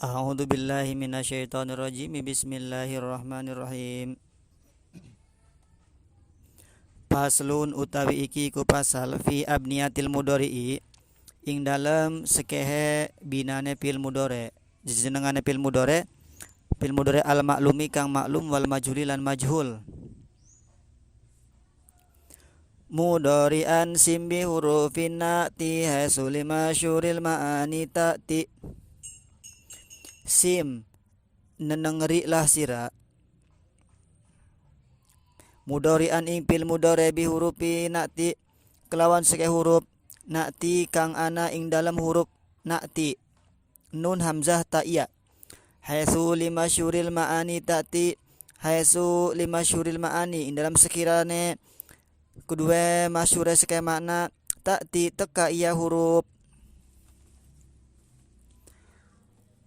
A'udzu billahi minasyaitonir rajim. Bismillahirrahmanirrahim. Faslun utawi iki ku pasal fi abniyatil mudhari'i ing dalem sekehe binane fil mudhari. Jenengane fil mudhari al maklumi kang maklum wal majhuli lan majhul. Mudhari'an simbi hurufin na'ti hasuli masyuril ma'ani ta'ti. Sim nenengri lah sira mudhari'an ing fil mudhari bi hurufi na'ti kelawan seke huruf na'ti kang ana ing dalam huruf na'ti nun hamzah ta iya haitsu limasyuril ma'ani ta'ti haitsu limasyuril ma'ani ing dalam sekirane kedua masyure seke makna ta'ti teka iya huruf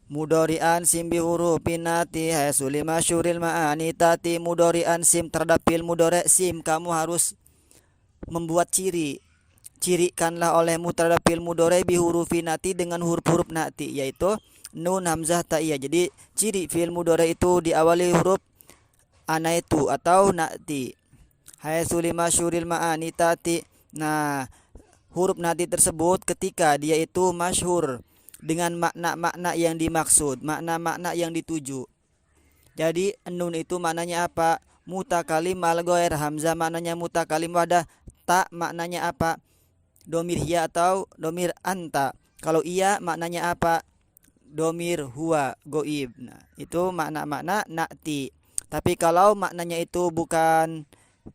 mudhari'an sim bi hurufin nati haitsu limasyuril ma'ani tati mudhari'an sim terhadap fil mudhari sim kamu harus membuat cirikanlah olehmu terhadap fil mudhari bi hurufin nati dengan huruf-huruf nati yaitu nun hamzah ta iya. Jadi ciri fil mudhari itu diawali huruf ana itu atau nati haitsu limasyuril ma'ani tati. Nah, huruf nati tersebut ketika dia itu masyhur dengan makna-makna yang dimaksud, makna-makna yang dituju. Jadi nun itu maknanya apa? Mutakalim al ghair. Hamzah maknanya mutakalim wadah. Ta maknanya apa? Domir hiya atau domir anta. Kalau iya maknanya apa? Domir huwa goib. Nah, itu makna-makna na'ti. Tapi kalau maknanya itu bukan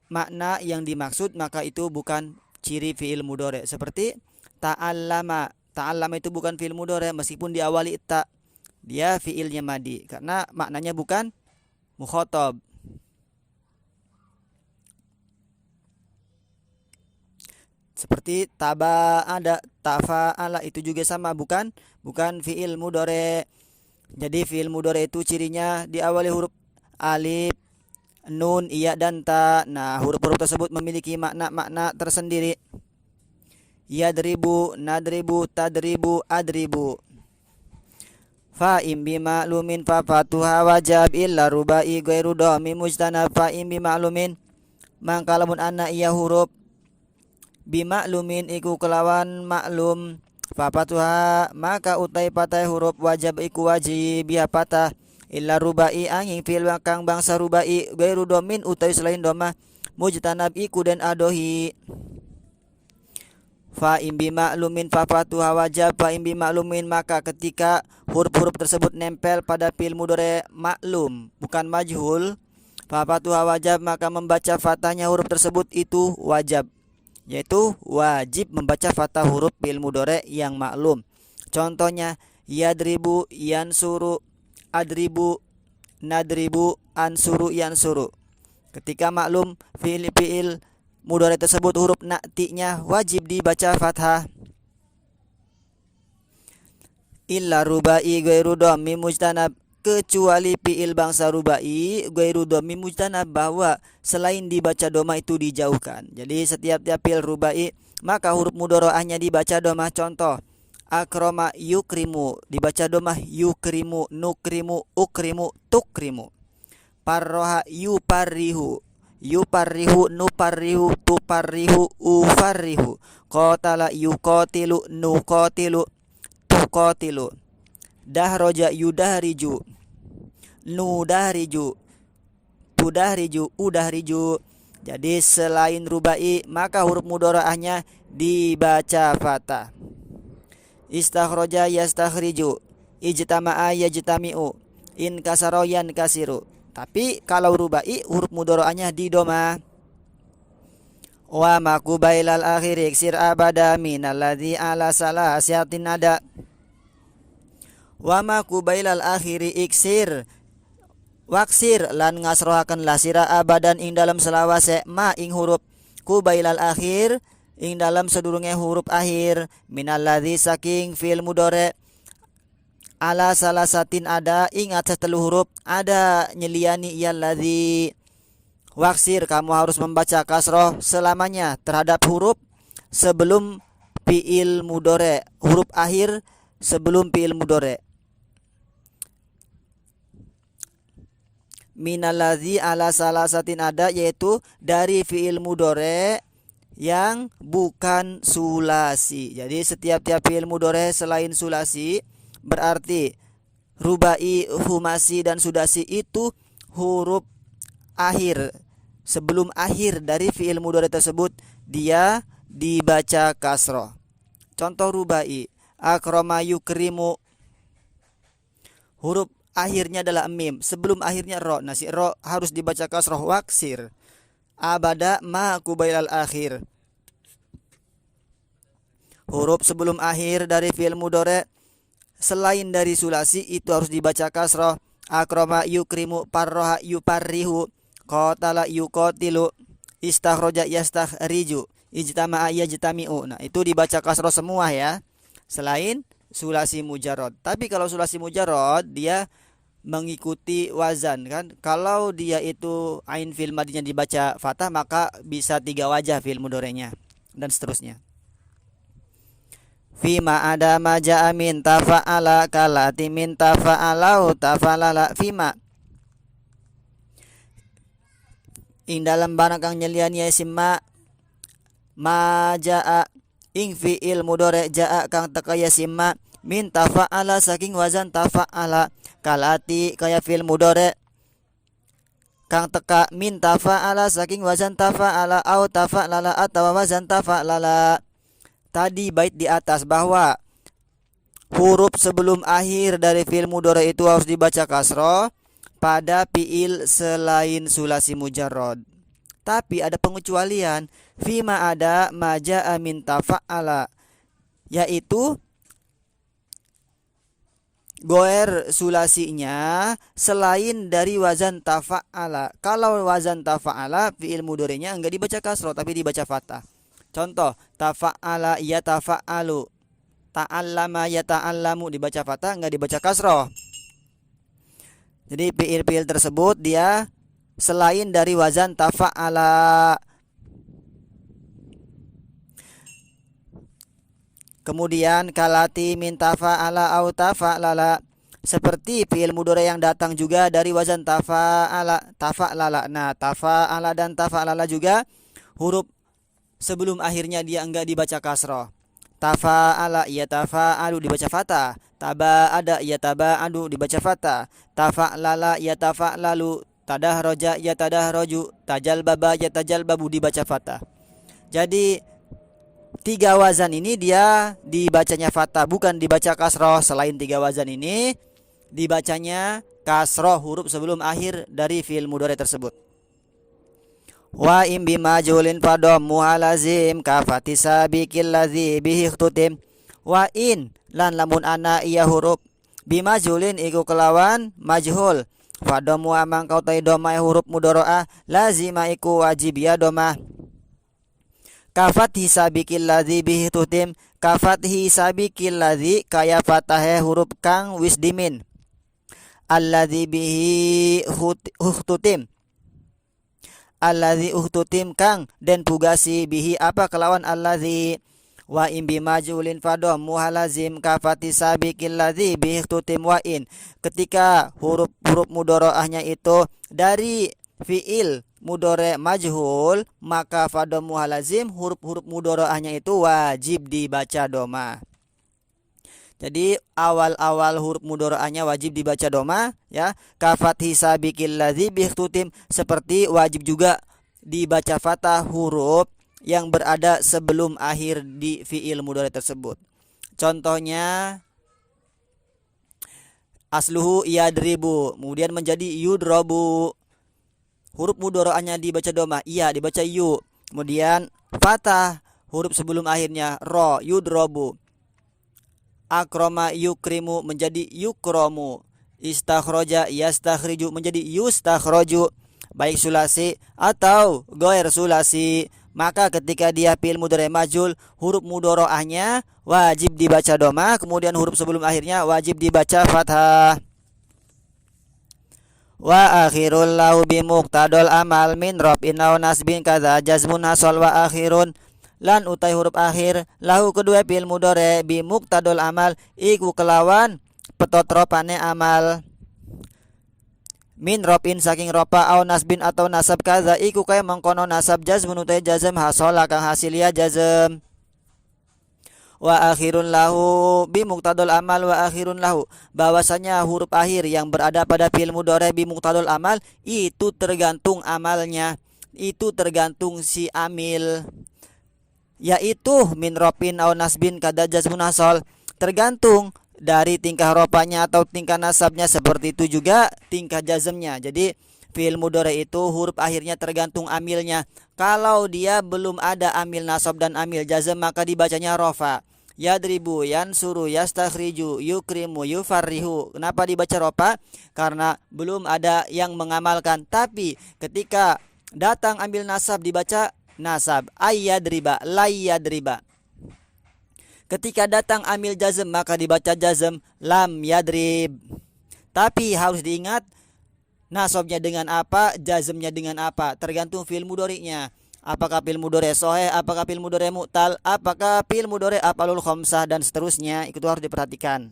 makna yang dimaksud, maka itu bukan ciri fi'il mudhari. Seperti ta'allama. Ta'allama itu bukan fi'il mudhari meskipun diawali ta. Dia fi'ilnya madi karena maknanya bukan mukhatab. Seperti taba ada tafa'ala itu juga sama bukan fi'il mudhari. Jadi fi'il mudhari itu cirinya diawali huruf alif, nun, iya dan ta. Nah, huruf-huruf tersebut memiliki makna-makna tersendiri. Yadribu, nadribu, tadribu, adribu. Fa'im bima'lumin fafatuha wajab illa rubai ghairu dhammi mujtanab. Fa'im bima'lumin mangka lamun ana iya huruf bima'lumin iku kelawan maklum fafatuha maka utai patah huruf wajab iku wajib biha patah illa rubai angin fil kang bangsa rubai ghairu dhammin utai selain dhamma mujtanab iku den adohi. Fa imbi maklumin fafatuha wajab. Fa imbi maklumin maka ketika huruf-huruf tersebut nempel pada fi'il mudhari maklum bukan majhul, fafatuha wajab maka membaca fathahnya huruf tersebut itu wajab, yaitu wajib membaca fathah huruf fi'il mudhari yang maklum. Contohnya yadribu, yansuru, adribu, nadribu, ansuru, yansuru. Ketika maklum fi'il mudhari tersebut huruf na'tinya wajib dibaca fathah. Illa rubai ghairu dhammi mujtanab, kecuali fi'il bangsa rubai ghairu dhammi mujtanab bahwa selain dibaca dhamma itu dijauhkan. Jadi setiap fi'il rubai maka huruf mudhari'ahnya dibaca dhamma. Contoh akrama yukrimu dibaca dhamma yukrimu, nukrimu, ukrimu, tukrimu. Parroha yuparrihu, yuparrihu, nuparrihu, tuparrihu, ufarrihu. Qatala yuqatilu, nuqatilu, tuqatilu. Dahroja yudahriju, nudahriju, tudahriju, udahriju. Jadi selain rubai maka huruf mudhari'ahnya dibaca fathah. Istakhraja yastakhriju, ijtama'a yajtami'u, inkasara yankasiru. Tapi kalau rubai huruf mudhari'ahnya di doma. Wa maqubailal akhir iksir abada minalladzi ala salasiatin nada. Wa maqubailal akhiri iksir waksir lan ngasrohaken lasira abadan ing dalam selawase ma ing huruf kubailal akhir ing dalam sedurunge huruf akhir minalladzi saking fil mudhari ala salasatin ada ing atas telu huruf ada nyeliani yalladzi. Waksir kamu harus membaca kasroh selamanya terhadap huruf sebelum fi'il mudhari, huruf akhir sebelum fi'il mudhari. Minaladzi ala salasatin ada, yaitu dari fiil mudore yang bukan sulasi. Jadi setiap fiil mudore selain sulasi, berarti rubai, humasi dan sudasi itu huruf akhir sebelum akhir dari fiil mudore tersebut dia dibaca kasroh. Contoh rubai, akrama yukrimu, huruf akhirnya adalah mim, sebelum akhirnya ro. Nasi ro harus dibaca kasroh. Waksir, abada ma kubailal akhir, huruf sebelum akhir dari fi'il mudhari selain dari sulasi itu harus dibaca kasroh. Akrama yukrimu, parroha yuparrihu, qatala yuqatilu, istakhroja yastakhriju, ijtama'a yajtami'u. Nah, itu dibaca kasroh semua ya, selain sulasi mujarrad. Tapi kalau sulasi mujarrad dia mengikuti wazan kan. Kalau dia itu ain fil madinya dibaca fathah, maka bisa 3 wajah fil mudhari'nya dan seterusnya. Fima ada maja min tafa'ala kalati min tafa'alau tafa'lala fima. Ing dalam barang kang nyelian ya simma maja'a ing fi'il mudhari' ja'a kang teka ya simma min tafa'ala saking wazan tafa'ala kalati kaya fi'il mudhari' kang teka min tafa'ala saking wazan tafa'ala au tafa'lala atau wazan tafa'lala. Tadi bait di atas bahwa huruf sebelum akhir dari fi'il mudhari' itu harus dibaca kasroh pada fi'il selain sulasi mujarrad. Tapi ada pengecualian, fima ada maja'a min tafa'ala, yaitu goer sulasinya selain dari wazan tafa'ala. Kalau wazan tafa'ala fi'il mudhari'nya enggak dibaca kasroh tapi dibaca fathah. Contoh, tafa'ala ya tafa'alu, ta'allama ya ta'allamu, dibaca fathah enggak dibaca kasroh. Jadi fi'il-fi'il tersebut dia selain dari wazan tafa'ala. Kemudian kalati min tafa'ala au tafa'lala, seperti fi'il mudhari yang datang juga dari wazan tafa'ala, tafa'lala. Nah, tafa'ala dan tafa'lala juga huruf sebelum akhirnya dia enggak dibaca kasroh. Tafa'ala ya tafa'alu dibaca fathah, taba'ada ya taba'adu dibaca fathah, tafa'lala ya tafa'lalu, tadahroja ya tadahroju, tajalbaba ya tajalbabu dibaca fathah. Jadi 3 wazan ini dia dibacanya fathah, bukan dibaca kasroh. Selain 3 wazan ini dibacanya kasroh huruf sebelum akhir dari fi'il mudhari tersebut. Wa im bimajulin fadom muhalazim kafati sabiqil ladzi bihi ikhtutim. Wa in lan lamun ana iya huruf bimajulin iku kelawan majhul fadomu amang kau tai domai huruf mudhari'ah lazima iku wajib ya domah. Kafat hisabiqil ladzi bihi ikhtutim, kafat hisabiqil ladzi kaya fatahe huruf kang wis dimin, alladzi bihi ikhtutim, alladzi uhtutim kang den pugasi bihi apa kelawan alladzi. Wa in bimajulin fadom muhalazim kafati sabiqil ladzi bihi uhtutim. Wa in ketika huruf mudhari'ahnya itu dari fi'il mudhari' majhul, maka fadom muhalazim huruf mudhari'ahnya itu wajib dibaca doma. Jadi awal-awal huruf mudhari'ahnya wajib dibaca doma ya. Kafat hisabiqil ladzi bikhtutim, seperti wajib juga dibaca fathah huruf yang berada sebelum akhir di fi'il mudhari' tersebut. Contohnya asluhu yadribu, kemudian menjadi yudrobu. Huruf mudhari'ahnya dibaca doma, iya dibaca yu. Kemudian fathah huruf sebelum akhirnya ro, yudrobu. Akroma yukrimu menjadi yukromu, istakhroja yastakhriju menjadi yustakhroju, baik sulasi atau goer sulasi. Maka ketika dia fi'il mudhari' majhul, huruf mudhari'ahnya wajib dibaca doma, kemudian huruf sebelum akhirnya wajib dibaca fathah. Wa akhirul lahu bimuqtadol amal min raf'in aw nasbin kadza jazmun hasal. Wa akhirun lan utai huruf akhir lahu kedua fi'il mudhari' bi muqtadol amal iku kelawan petotropane amal min robin saking ropa au nasbin atau nasab kaza iku kaya mengkono nasab jazmun utai jazm hasola kang hasilia jazm wa akhirun lahu bi muqtadul amal wa akhirun lahu bahwasanya huruf akhir yang berada pada fi'il mudhari bi muqtadul amal itu tergantung amalnya, itu tergantung si amil, yaitu min robin au nasbin kada jazmun hasol, tergantung dari tingkah ropanya atau tingkah nasabnya, seperti itu juga tingkah jazmnya. Jadi fi'il mudhari itu huruf akhirnya tergantung amilnya. Kalau dia belum ada amil nasab dan amil jazm maka dibacanya rofa. Yadribu, yansuru, yastakhriju, yukrimu, yufarrihu. Kenapa dibaca rofa? Karena belum ada yang mengamalkan. Tapi ketika datang amil nasab dibaca nasab. Ayyadriba, layyadriba. Ketika datang amil jazm maka dibaca jazm lam yadrib. Tapi harus diingat nasabnya dengan apa, jazmnya dengan apa, tergantung fi'il mudhari'nya. Apakah fi'il mudhari' sahih, apakah fi'il mudhari' mu'tal, apakah fi'il mudhari' af'alul khamsah dan seterusnya. Itu harus diperhatikan.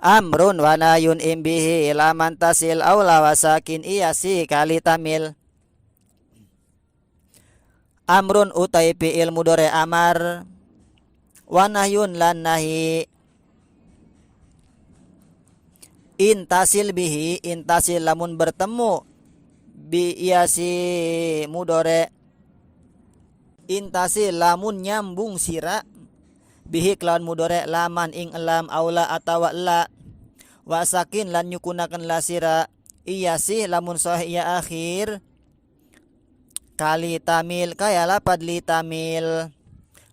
Amrun wa nahyun imbihi ila mantasil aula wasakin iyasi kali tamil. Amrun utai fi'il mudhari' amar, wa nahyun lan nahi, intasil bihi, intasil lamun bertemu bi iyasi mudhari, intasil lamun nyambung sira bihi kelawan mudhari laman ing lam aula atawa la, wasakin lan nyukunakan la sira iyasi lamun sahih ya akhir kali tamil kaya lapad li tamil.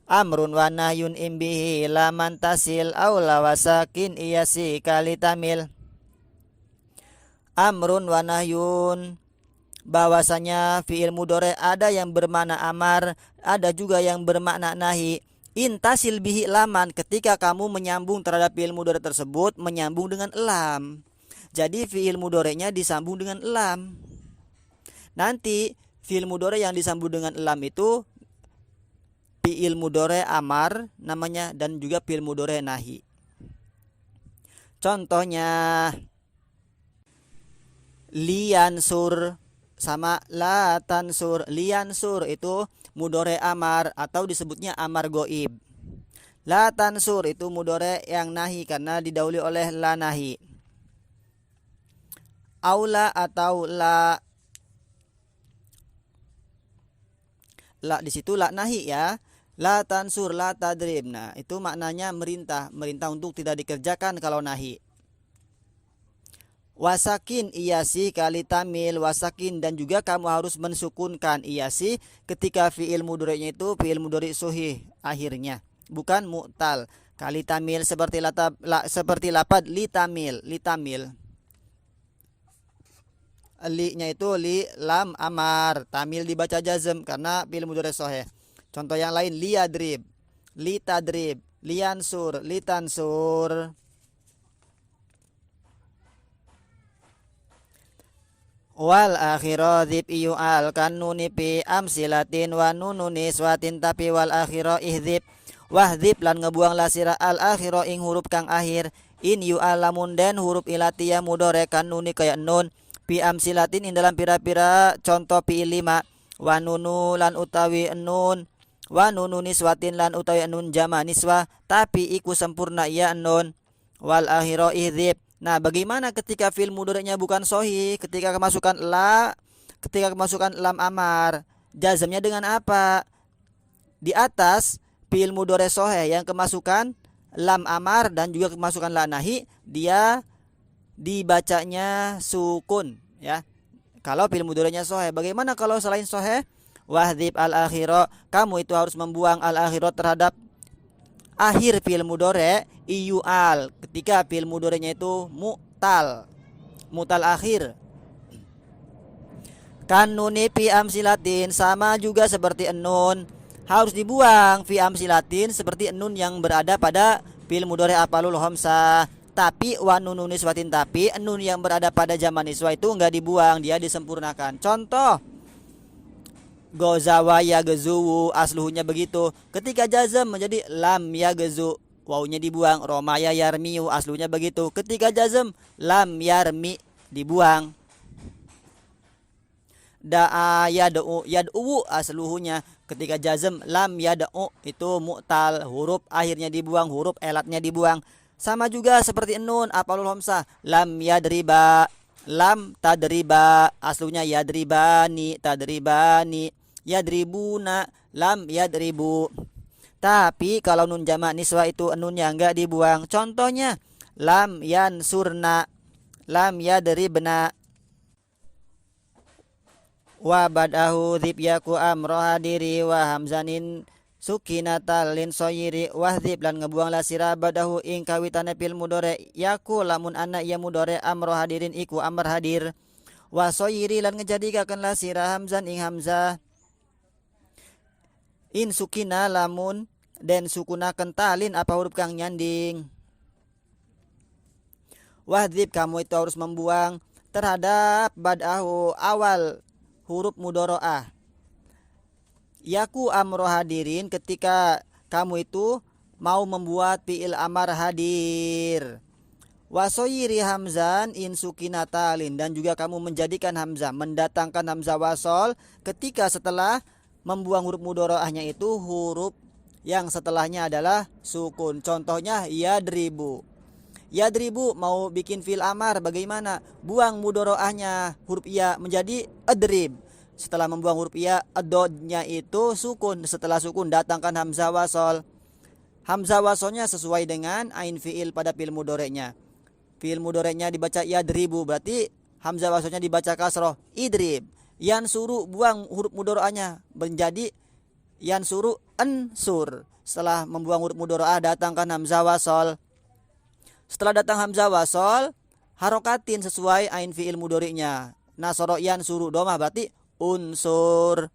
Amrun wa nahyun imbihi laman tasil aula wasakin iyasi kali tamil. Amrun wa nahyun bahwasanya fi'il mudhari ada yang bermakna amar, ada juga yang bermakna nahi. Intasil bihi laman, ketika kamu menyambung terhadap fi'il mudhari tersebut menyambung dengan lam. Jadi fi'il mudhari'nya disambung dengan lam. Nanti fi'il mudhari yang disambung dengan lam itu fi'il mudhari amar namanya dan juga fi'il mudhari nahi. Contohnya liyansur sama la tansur. Liyansur itu mudhari amar atau disebutnya amar goib. La tansur itu mudhari yang nahi karena didahului oleh la nahi. Aula atau la di situ la nahi ya. La tansur, la tadrib. Nah, itu maknanya merintah untuk tidak dikerjakan kalau nahi. Wasakin iyasi kali tamil, wasakin dan juga kamu harus mensukunkan iyasi ketika fi'il mudhari'nya itu fi'il mudhari' sahih akhirnya, bukan mu'tal. Kali tamil seperti seperti lapad li tamil, li tamil. Li-nya itu li lam amar, tamil dibaca jazm karena fi'il mudhari' sahih. Contoh yang lain liyadrib, li tadrib, liyansur, li tansur. Wal akhira dzib iyu al kan nuni pi amsilatin wa nunu niswatin tapi wal akhira ihdzib wahdzib lan ngebuang lasira al akhira ing huruf kang akhir in yu al lamun den huruf ilatiyah mudhari kan nuni kaya nun pi amsilatin ing dalam pira-pira contoh pi 5 wa nunu lan utawi nun wa nunu niswatin lan utawi nun jama niswa tapi iku sempurna ya nun wal akhira ihdzib. Nah, bagaimana ketika fi'il mudhari'nya bukan sahih, ketika kemasukan lam amar, jazmnya dengan apa? Di atas fi'il mudhari' sahih yang kemasukan lam amar dan juga kemasukan la nahi, dia dibacanya sukun ya. Kalau fi'il mudhari'nya sahih, bagaimana kalau selain sahih? Wahdzib al-akhira, kamu itu harus membuang al-akhira terhadap akhir fi'il mudhari' iyu'al ketika fi'il mudhari'nya itu mu'tal akhir. Kan nuni fi amsilatin sama juga seperti nun, harus dibuang fi amsilatin seperti nun yang berada pada fi'il mudhari' af'alul khamsah. Tapi wa nunun niswatin, tapi nun yang berada pada zaman niswa itu enggak dibuang, dia disempurnakan. Contoh gozawa yagzu, asluhnya begitu. Ketika jazm menjadi lam yagzu, wawunya dibuang. Roma yarmiu, asluhnya begitu. Ketika jazm lam yarmi, dibuang. Da'a yad'u, yad'u asluhunya ketika jazm lam yad'u itu mu'tal, huruf akhirnya dibuang, huruf elatnya dibuang. Sama juga seperti nun af'alul khamsah, lam yadriba, lam tadriba aslunya yadribani, tadribani, yadribuna, lam yadribu. Tapi kalau nun jamak niswa itu nunnya enggak dibuang. Contohnya lam yansurna, lam yadribna. Wa badahu dzib yaku amro hadiri wa hamzanin sukinatal lin soyiri wahdib lan ngebuanglah sira badahu ing kawitane fil mudore yaku lamun anna iya mudore amro hadirin iku amr hadir wa soyiri lan ngejadikakenlah sira hamzan ing hamzah in sukina lamun den sukunaken talin apa huruf kang nyanding. Wahdib kamu itu harus membuang terhadap badahu awal huruf mudoro'ah. Yaku amro hadirin ketika kamu itu mau membuat fi'il amar hadir. Wasoyiri hamzan in sukinatalin dan juga kamu menjadikan hamzah, mendatangkan hamzah wasol ketika setelah membuang huruf mudoro'ahnya itu huruf yang setelahnya adalah sukun. Contohnya yadribu. Yadribu mau bikin fi'il amar bagaimana? Buang mudoro'ahnya huruf ya menjadi adrib. Setelah membuang huruf ya, adodnya itu sukun. Setelah sukun datangkan hamzah wasol. Hamzah wasolnya sesuai dengan ain fi'il pada fi'il mudorenya. Fi'il mudorenya dibaca yadribu berarti hamzah wasolnya dibaca kasroh idrib. Yansuru buang huruf mudoro'ahnya menjadi yansuru ansur. Setelah membuang huruf mudoro'ah datangkan hamzah wasol. Setelah datang hamzah wasol, harokatin sesuai ain fi'il mudhari'nya. Nasoro yansuru domah berarti unsur.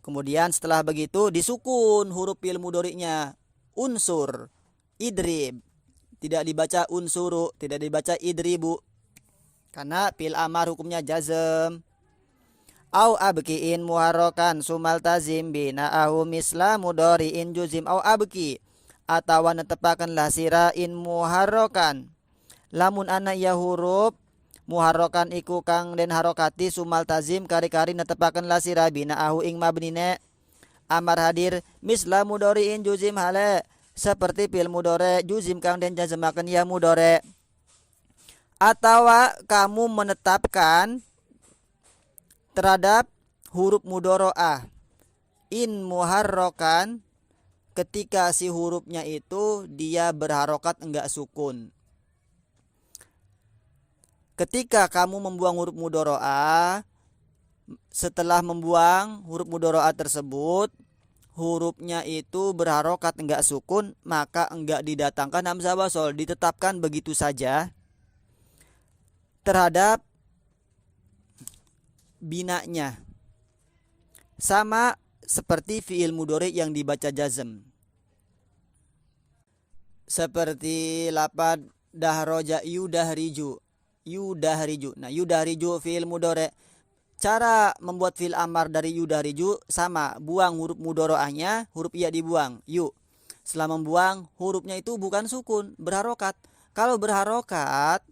Kemudian setelah begitu disukun huruf fi'il mudhari'nya unsur, idrib. Tidak dibaca unsuru, tidak dibaca idribu. Karena fi'il amar hukumnya jazm. Au abkiin muharrokan sumal tazim bina'ahu misla mudhari'in juzim au abki. Atawa netepakanlah sira in muharrokan lamun ana ya huruf muharrokan iku kang den harokati sumal tazim kari-kari netepakanlah sira bina'ahu ing mabnine amar hadir misla mudhari'in juzim hale seperti fil mudhari juzim kang den jazmaken ya mudhari. Atawa kamu menetapkan terhadap huruf mudhoro'ah in muharrokan ketika si hurufnya itu dia berharokat enggak sukun. Ketika kamu membuang huruf mudhoro'ah, setelah membuang huruf mudhoro'ah tersebut, hurufnya itu berharokat enggak sukun, maka enggak didatangkan hamzah wasol, ditetapkan begitu saja terhadap binanya. Sama seperti fi'il mudhari yang dibaca jazm. Seperti lapad dahroja yudahriju. Yudahriju. Nah, yudahriju fi'il mudhari. Cara membuat fi'il amar dari yudahriju sama, buang huruf mudhoro'ahnya, huruf ya dibuang. Yu. Setelah membuang hurufnya itu bukan sukun, berharokat. Kalau berharokat,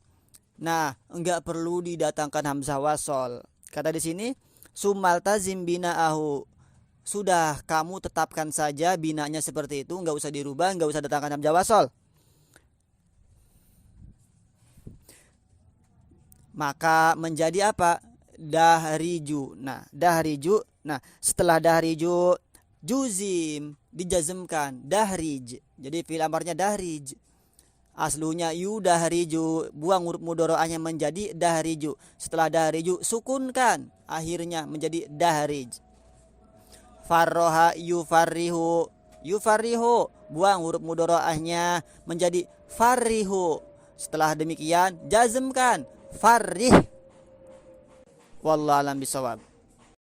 nah enggak perlu didatangkan hamzah wasol. Kata di sini sumal tazim bina'ahu. Sudah kamu tetapkan saja binanya seperti itu, enggak usah dirubah, enggak usah datangkan hamzah wasol. Maka menjadi apa? Dahriju. Nah, dahriju. Nah, setelah dahriju juzim dijazmkan dahrij. Jadi fi'il amarnya dahrij. Aslunya yudahriju, buang huruf mudhoro'ahnya menjadi dahriju. Setelah dahriju sukunkan, akhirnya menjadi dahrij. Farroha yufarrihu, yufarrihu, buang huruf mudhoro'ahnya menjadi farrihu. Setelah demikian jazmkan farrih. Wallahu a'lam bishawab.